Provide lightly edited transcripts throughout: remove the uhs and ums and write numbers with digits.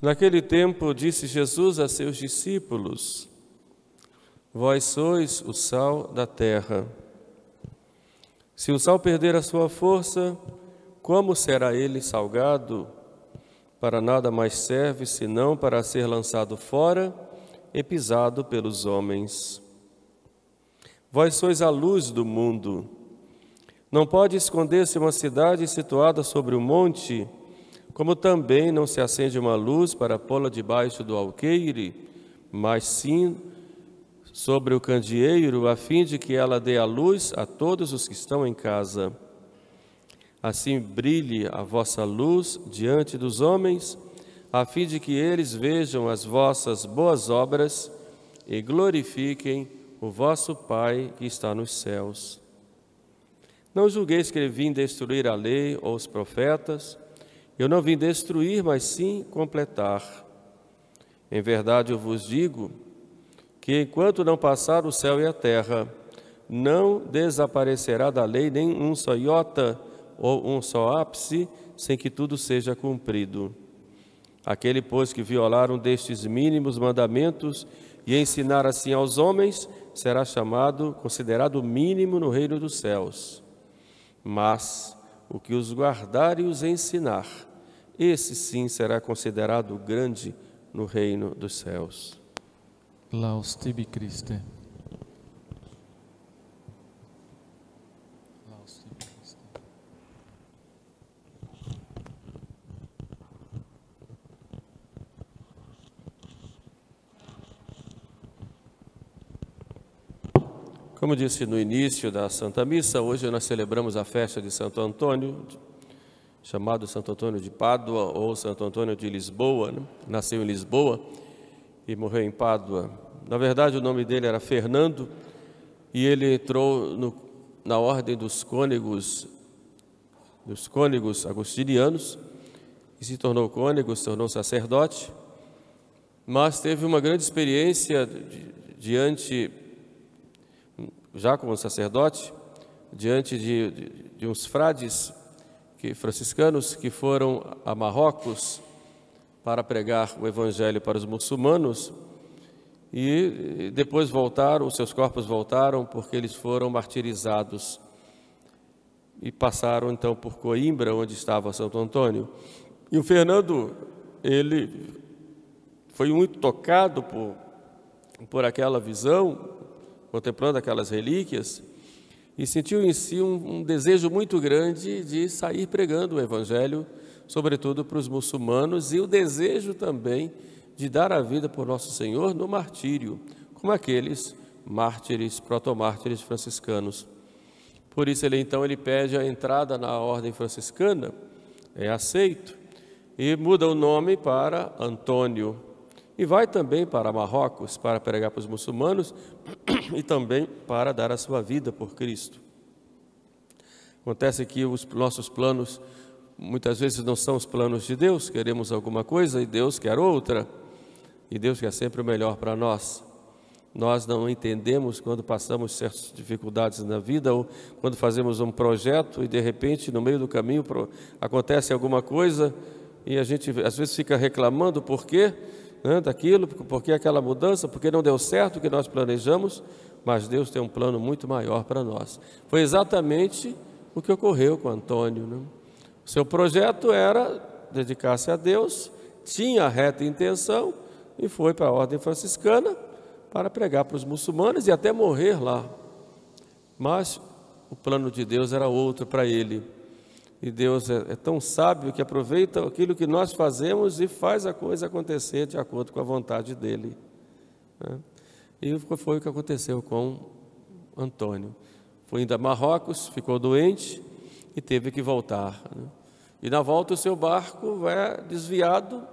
Naquele tempo, disse Jesus a seus discípulos: Vós sois o sal da terra. Se o sal perder a sua força, como será ele salgado? Para nada mais serve, senão para ser lançado fora e pisado pelos homens. Vós sois a luz do mundo. Não pode esconder-se uma cidade situada sobre um monte, como também não se acende uma luz para pô-la debaixo do alqueire, mas sim sobre o candeeiro, a fim de que ela dê a luz a todos os que estão em casa. Assim brilhe a vossa luz diante dos homens, a fim de que eles vejam as vossas boas obras e glorifiquem o vosso Pai que está nos céus. Não julgueis que vim destruir a lei ou os profetas. Eu não vim destruir, mas sim completar. Em verdade eu vos digo que enquanto não passar o céu e a terra, não desaparecerá da lei nem um só iota ou um só ápice, sem que tudo seja cumprido. Aquele, pois, que violar um destes mínimos mandamentos e ensinar assim aos homens, será considerado mínimo no reino dos céus. Mas o que os guardar e os ensinar, esse sim será considerado grande no reino dos céus. Laus tibi, Christe. Laus tibi, Christe. Como disse no início da Santa Missa, hoje nós celebramos a festa de Santo Antônio, chamado Santo Antônio de Pádua ou Santo Antônio de Lisboa, né? Nasceu em Lisboa e morreu em Pádua. Na verdade, o nome dele era Fernando e ele entrou na ordem dos cônegos agostinianos e se tornou cônego, se tornou sacerdote, mas teve uma grande experiência já como sacerdote, diante de uns frades franciscanos que foram a Marrocos para pregar o evangelho para os muçulmanos e depois voltaram, os seus corpos voltaram porque eles foram martirizados e passaram então por Coimbra, onde estava Santo Antônio. E o Fernando, ele foi muito tocado por aquela visão, contemplando aquelas relíquias, e sentiu em si um desejo muito grande de sair pregando o evangelho, sobretudo para os muçulmanos, e o desejo também de dar a vida por Nosso Senhor no martírio, como aqueles mártires, protomártires franciscanos. Por isso ele pede a entrada na ordem franciscana, é aceito, e muda o nome para Antônio. E vai também para Marrocos para pregar para os muçulmanos e também para dar a sua vida por Cristo. Acontece que os nossos planos muitas vezes não são os planos de Deus, queremos alguma coisa e Deus quer outra, e Deus quer sempre o melhor para nós. Nós não entendemos quando passamos certas dificuldades na vida ou quando fazemos um projeto e de repente no meio do caminho acontece alguma coisa e a gente às vezes fica reclamando por quê, né, daquilo, porque aquela mudança, porque não deu certo o que nós planejamos, mas Deus tem um plano muito maior para nós. Foi exatamente o que ocorreu com Antônio, né? O seu projeto era dedicar-se a Deus, tinha a reta intenção e foi para a ordem franciscana para pregar para os muçulmanos e até morrer lá. Mas o plano de Deus era outro para ele. E Deus é tão sábio que aproveita aquilo que nós fazemos e faz a coisa acontecer de acordo com a vontade dele, né? E foi o que aconteceu com Antônio. Foi indo a Marrocos, ficou doente e teve que voltar, né? E na volta o seu barco vai desviado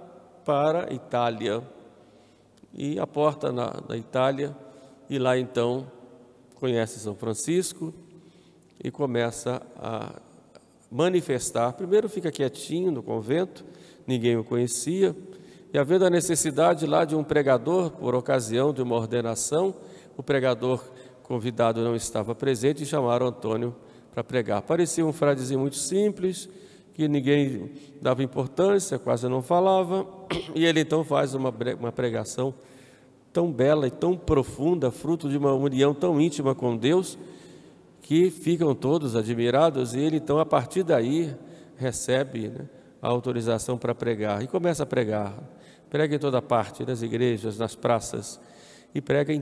para a Itália. E aporta na Itália e lá então conhece São Francisco e começa a manifestar. Primeiro fica quietinho no convento, ninguém o conhecia, e havendo a necessidade lá de um pregador, por ocasião de uma ordenação, o pregador convidado não estava presente e chamaram Antônio para pregar. Parecia um fradezinho muito simples, que ninguém dava importância, quase não falava, e ele então faz uma pregação tão bela e tão profunda, fruto de uma união tão íntima com Deus, que ficam todos admirados, e ele então, a partir daí, recebe, né, a autorização para pregar, e começa a pregar. Prega em toda parte, nas igrejas, nas praças, e prega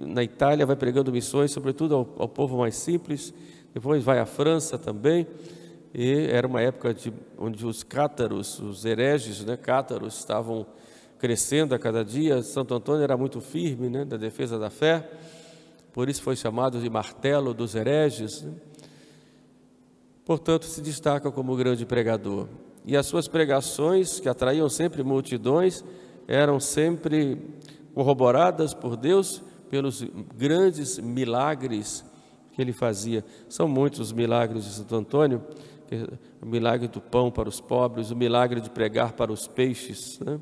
na Itália, vai pregando missões, sobretudo ao povo mais simples, depois vai à França também, e era uma época onde os cátaros, os hereges, né, cátaros, estavam crescendo a cada dia. Santo Antônio era muito firme, né, na defesa da fé, por isso foi chamado de martelo dos hereges, né? Portanto, se destaca como grande pregador. E as suas pregações, que atraíam sempre multidões, eram sempre corroboradas por Deus pelos grandes milagres que ele fazia. São muitos os milagres de Santo Antônio, o milagre do pão para os pobres, o milagre de pregar para os peixes, né?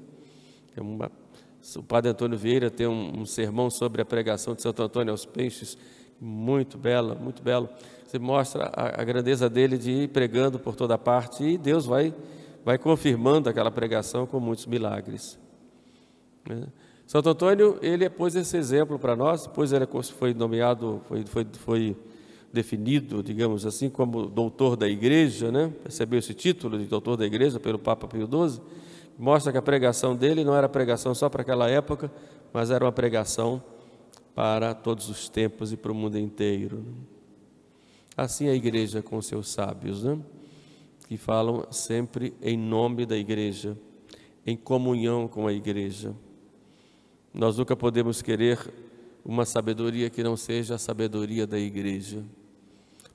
O padre Antônio Vieira tem um sermão sobre a pregação de Santo Antônio aos peixes, muito belo, muito belo. Você mostra a grandeza dele de ir pregando por toda parte, e Deus vai confirmando aquela pregação com muitos milagres. Santo Antônio, ele pôs esse exemplo para nós, depois ele foi nomeado, foi definido, digamos assim, como doutor da Igreja, né? Recebeu esse título de doutor da Igreja pelo Papa Pio XII, mostra que a pregação dele não era pregação só para aquela época, mas era uma pregação para todos os tempos e para o mundo inteiro. Assim a Igreja com seus sábios, né? Que falam sempre em nome da Igreja, em comunhão com a Igreja. Nós nunca podemos querer uma sabedoria que não seja a sabedoria da Igreja,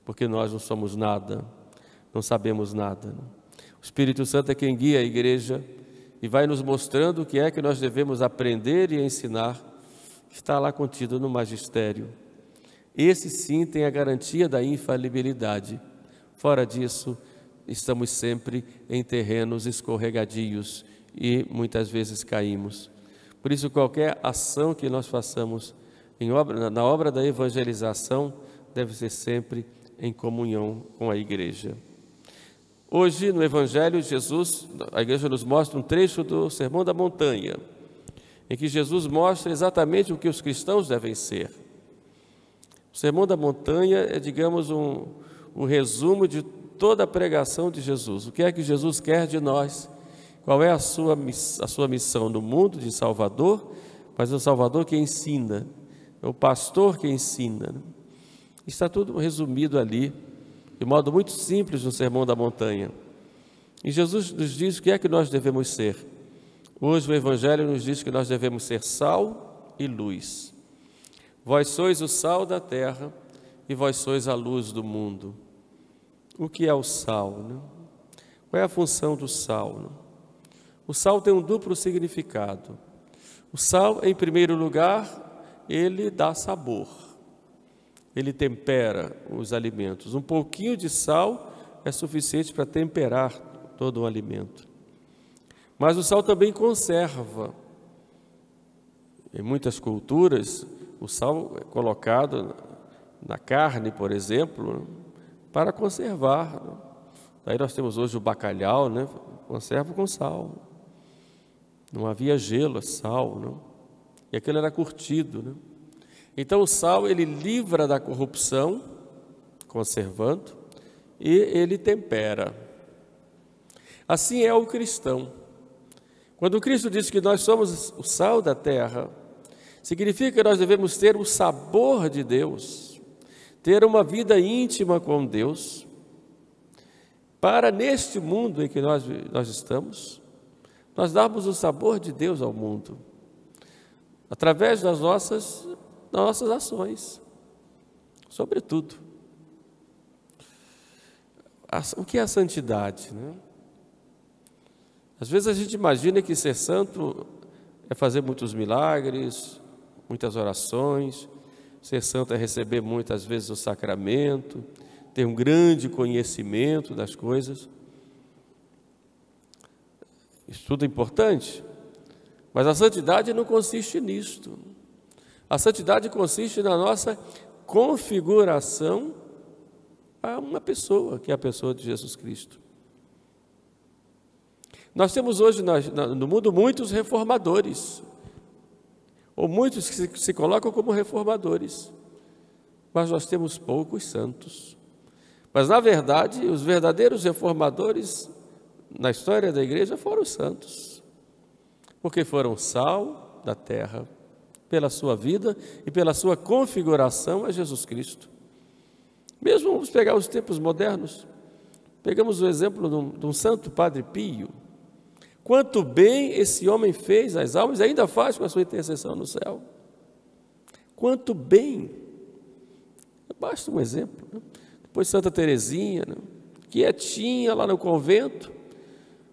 porque nós não somos nada, não sabemos nada. O Espírito Santo é quem guia a Igreja e vai nos mostrando o que é que nós devemos aprender e ensinar, que está lá contido no magistério. Esse sim tem a garantia da infalibilidade. Fora disso, estamos sempre em terrenos escorregadios e muitas vezes caímos. Por isso, qualquer ação que nós façamos na obra da evangelização deve ser sempre em comunhão com a Igreja. Hoje, no Evangelho, a Igreja nos mostra um trecho do Sermão da Montanha, em que Jesus mostra exatamente o que os cristãos devem ser. O Sermão da Montanha é, digamos, um resumo de toda a pregação de Jesus. O que é que Jesus quer de nós? Qual é a sua missão no mundo de Salvador? Mas o Salvador que ensina, é o pastor que ensina. Está tudo resumido ali, de modo muito simples, no Sermão da Montanha. E Jesus nos diz o que é que nós devemos ser. Hoje o Evangelho nos diz que nós devemos ser sal e luz. Vós sois o sal da terra e vós sois a luz do mundo. O que é o sal, né? Qual é a função do sal, né? O sal tem um duplo significado. O sal, em primeiro lugar, ele dá sabor. Ele tempera os alimentos. Um pouquinho de sal é suficiente para temperar todo um alimento. Mas o sal também conserva. Em muitas culturas, o sal é colocado na carne, por exemplo, para conservar. Daí nós temos hoje o bacalhau, né? Conserva com sal. Não havia gelo, sal, não? E aquilo era curtido, né? Então o sal, ele livra da corrupção, conservando, e ele tempera. Assim é o cristão. Quando o Cristo diz que nós somos o sal da terra, significa que nós devemos ter o sabor de Deus, ter uma vida íntima com Deus, para neste mundo em que nós estamos, nós darmos o sabor de Deus ao mundo, através das nossas ações, sobretudo. O que é a santidade, né? Às vezes a gente imagina que ser santo é fazer muitos milagres, muitas orações, ser santo é receber muitas vezes o sacramento, ter um grande conhecimento das coisas. Isso tudo é importante, mas a santidade não consiste nisto. A santidade consiste na nossa configuração a uma pessoa, que é a pessoa de Jesus Cristo. Nós temos hoje no mundo muitos reformadores, ou muitos que se colocam como reformadores, mas nós temos poucos santos. Mas, na verdade, os verdadeiros reformadores na história da igreja foram os santos, porque foram sal da terra, pela sua vida e pela sua configuração a Jesus Cristo. Mesmo vamos pegar os tempos modernos, pegamos o exemplo de um santo Padre Pio. Quanto bem esse homem fez às almas e ainda faz com a sua intercessão no céu. Quanto bem! Basta um exemplo, né? Depois Santa Teresinha, né? Quietinha lá no convento,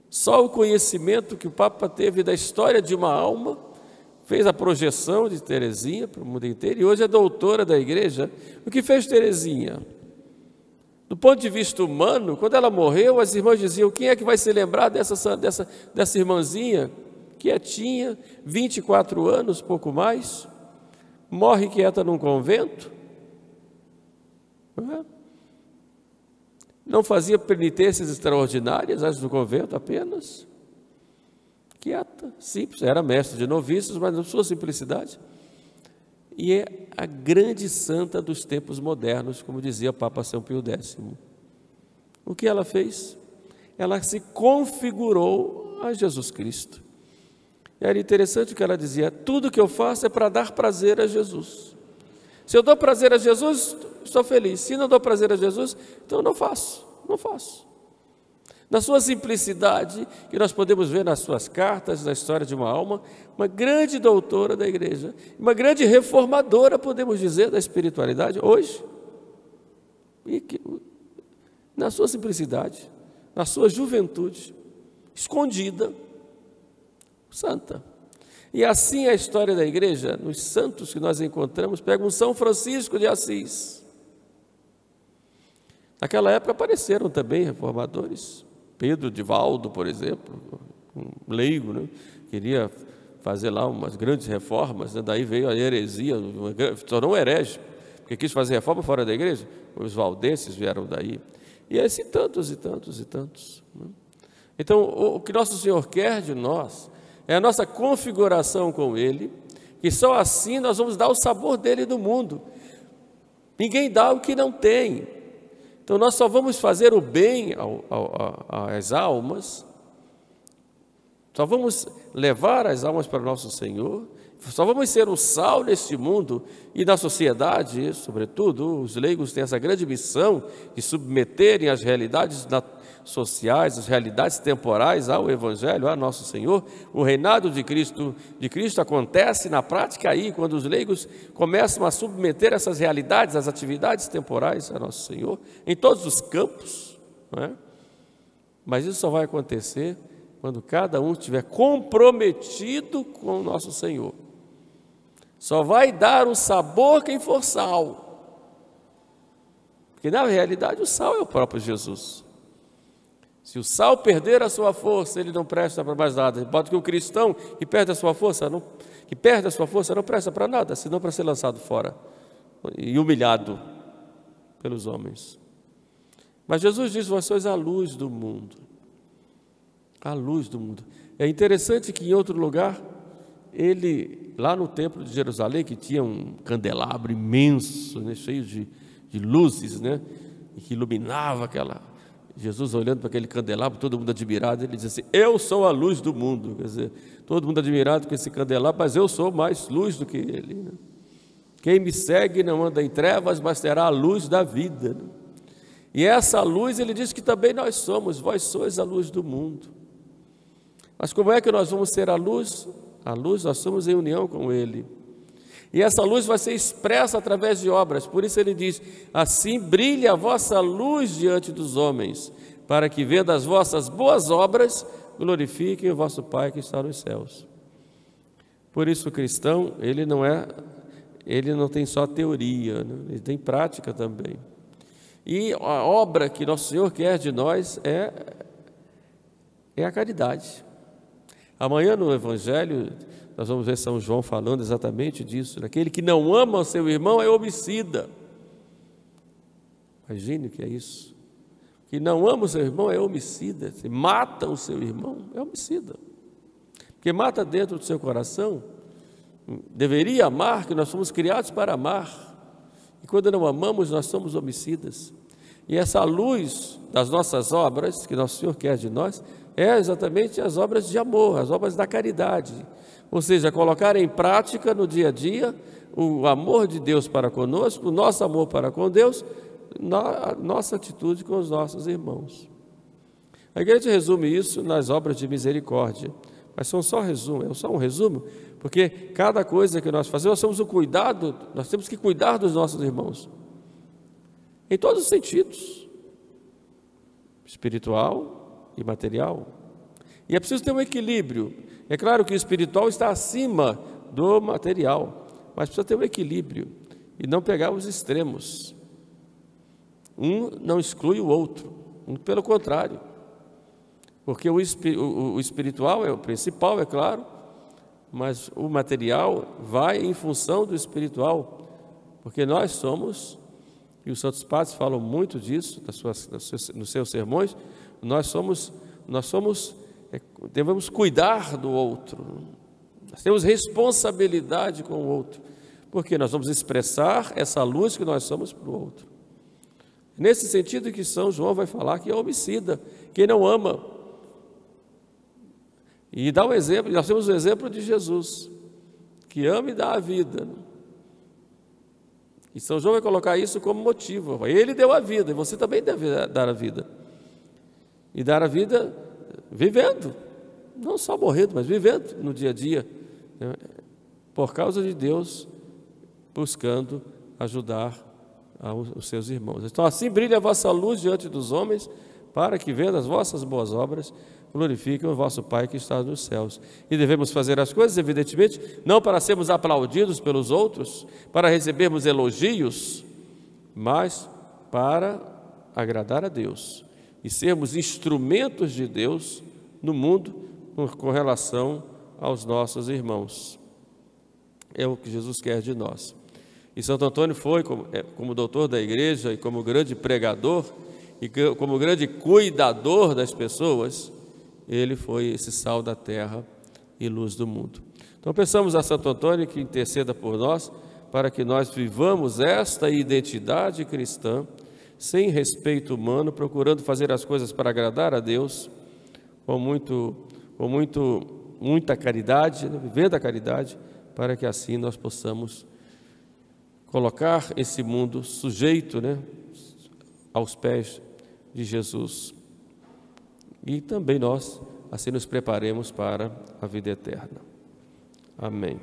só o conhecimento que o Papa teve da história de uma alma fez a projeção de Teresinha para o mundo inteiro, e hoje é doutora da igreja. O que fez Teresinha? Do ponto de vista humano, quando ela morreu, as irmãs diziam: quem é que vai se lembrar dessa irmãzinha, quietinha, 24 anos, pouco mais, morre quieta num convento, não fazia penitências extraordinárias antes do convento apenas, quieta, simples, era mestre de noviços, mas na sua simplicidade. E é a grande santa dos tempos modernos, como dizia Papa São Pio X. O que ela fez? Ela se configurou a Jesus Cristo. Era interessante o que ela dizia: tudo que eu faço é para dar prazer a Jesus. Se eu dou prazer a Jesus, estou feliz. Se não dou prazer a Jesus, então não faço. Na sua simplicidade, que nós podemos ver nas suas cartas, na história de uma alma, uma grande doutora da igreja, uma grande reformadora, podemos dizer, da espiritualidade hoje. E que, na sua simplicidade, na sua juventude, escondida, santa. E assim a história da igreja, nos santos que nós encontramos, pega um São Francisco de Assis. Naquela época apareceram também reformadores. Pedro de Valdo, por exemplo, um leigo, né? Queria fazer lá umas grandes reformas, né? Daí veio a heresia, tornou um herege, porque quis fazer reforma fora da igreja. Os valdenses vieram daí. E assim tantos e tantos e tantos, né? Então, o que Nosso Senhor quer de nós é a nossa configuração com Ele, que só assim nós vamos dar o sabor dele no mundo. Ninguém dá o que não tem. Então, nós só vamos fazer o bem às almas, só vamos levar as almas para o nosso Senhor, só vamos ser o sal neste mundo e na sociedade, sobretudo, os leigos têm essa grande missão de submeterem as realidades sociais, as realidades temporais ao Evangelho, a Nosso Senhor. O reinado de Cristo acontece na prática aí, quando os leigos começam a submeter essas realidades, as atividades temporais a Nosso Senhor, em todos os campos, não é? Mas isso só vai acontecer quando cada um estiver comprometido com o Nosso Senhor. Só vai dar o sabor quem for sal, porque na realidade o sal é o próprio Jesus. Se o sal perder a sua força, ele não presta para mais nada. De modo que o cristão que perde a sua força não presta para nada, senão para ser lançado fora e humilhado pelos homens. Mas Jesus diz: vós sois a luz do mundo. A luz do mundo. É interessante que em outro lugar, ele, lá no templo de Jerusalém, que tinha um candelabro imenso, né, cheio de luzes, né, e que iluminava aquela... Jesus olhando para aquele candelabro, todo mundo admirado, ele diz assim: eu sou a luz do mundo. Quer dizer, todo mundo admirado com esse candelabro, mas eu sou mais luz do que ele, né? Quem me segue não anda em trevas, mas terá a luz da vida, né? E essa luz, ele diz que também nós somos: vós sois a luz do mundo. Mas como é que nós vamos ser a luz? A luz nós somos em união com Ele. E essa luz vai ser expressa através de obras. Por isso ele diz: assim brilhe a vossa luz diante dos homens, para que vendo as vossas boas obras, glorifiquem o vosso Pai que está nos céus. Por isso o cristão, ele não tem só teoria, né? Ele tem prática também. E a obra que Nosso Senhor quer de nós é a caridade. Amanhã no Evangelho nós vamos ver São João falando exatamente disso. Aquele que não ama o seu irmão é homicida. Imagine o que é isso. que não ama o seu irmão é homicida. Se mata o seu irmão, é homicida. Porque mata dentro do seu coração, deveria amar, que nós fomos criados para amar. E quando não amamos, nós somos homicidas. E essa luz das nossas obras, que Nosso Senhor quer de nós, é exatamente as obras de amor, as obras da caridade. Ou seja, colocar em prática no dia a dia o amor de Deus para conosco, o nosso amor para com Deus, a nossa atitude com os nossos irmãos. A igreja resume isso nas obras de misericórdia, mas são só resumo, é só um resumo, porque cada coisa que nós fazemos, nós temos que cuidar dos nossos irmãos, em todos os sentidos, espiritual e material. E é preciso ter um equilíbrio. É claro que o espiritual está acima do material, mas precisa ter um equilíbrio e não pegar os extremos. Um não exclui o outro, pelo contrário, porque o espiritual é o principal, é claro, mas o material vai em função do espiritual, porque nós somos, e os santos padres falam muito disso nos seus sermões, devemos cuidar do outro, nós temos responsabilidade com o outro, porque nós vamos expressar essa luz que nós somos para o outro. Nesse sentido que São João vai falar que é homicida, quem não ama. E dá um exemplo, nós temos o exemplo de Jesus, que ama e dá a vida. E São João vai colocar isso como motivo. Ele deu a vida, e você também deve dar a vida. E dar a vida vivendo, não só morrendo, mas vivendo no dia a dia, por causa de Deus, buscando ajudar os seus irmãos. Então assim brilha a vossa luz diante dos homens, para que vendo as vossas boas obras, glorifiquem o vosso Pai que está nos céus. E devemos fazer as coisas, evidentemente, não para sermos aplaudidos pelos outros, para recebermos elogios, mas para agradar a Deus e sermos instrumentos de Deus no mundo com relação aos nossos irmãos. É o que Jesus quer de nós. E Santo Antônio foi, como doutor da igreja e como grande pregador e como grande cuidador das pessoas, ele foi esse sal da terra e luz do mundo. Então peçamos a Santo Antônio que interceda por nós, para que nós vivamos esta identidade cristã, sem respeito humano, procurando fazer as coisas para agradar a Deus, com muita caridade, vivendo a caridade, para que assim nós possamos colocar esse mundo sujeito, aos pés de Jesus. E também nós, assim nos preparemos para a vida eterna. Amém.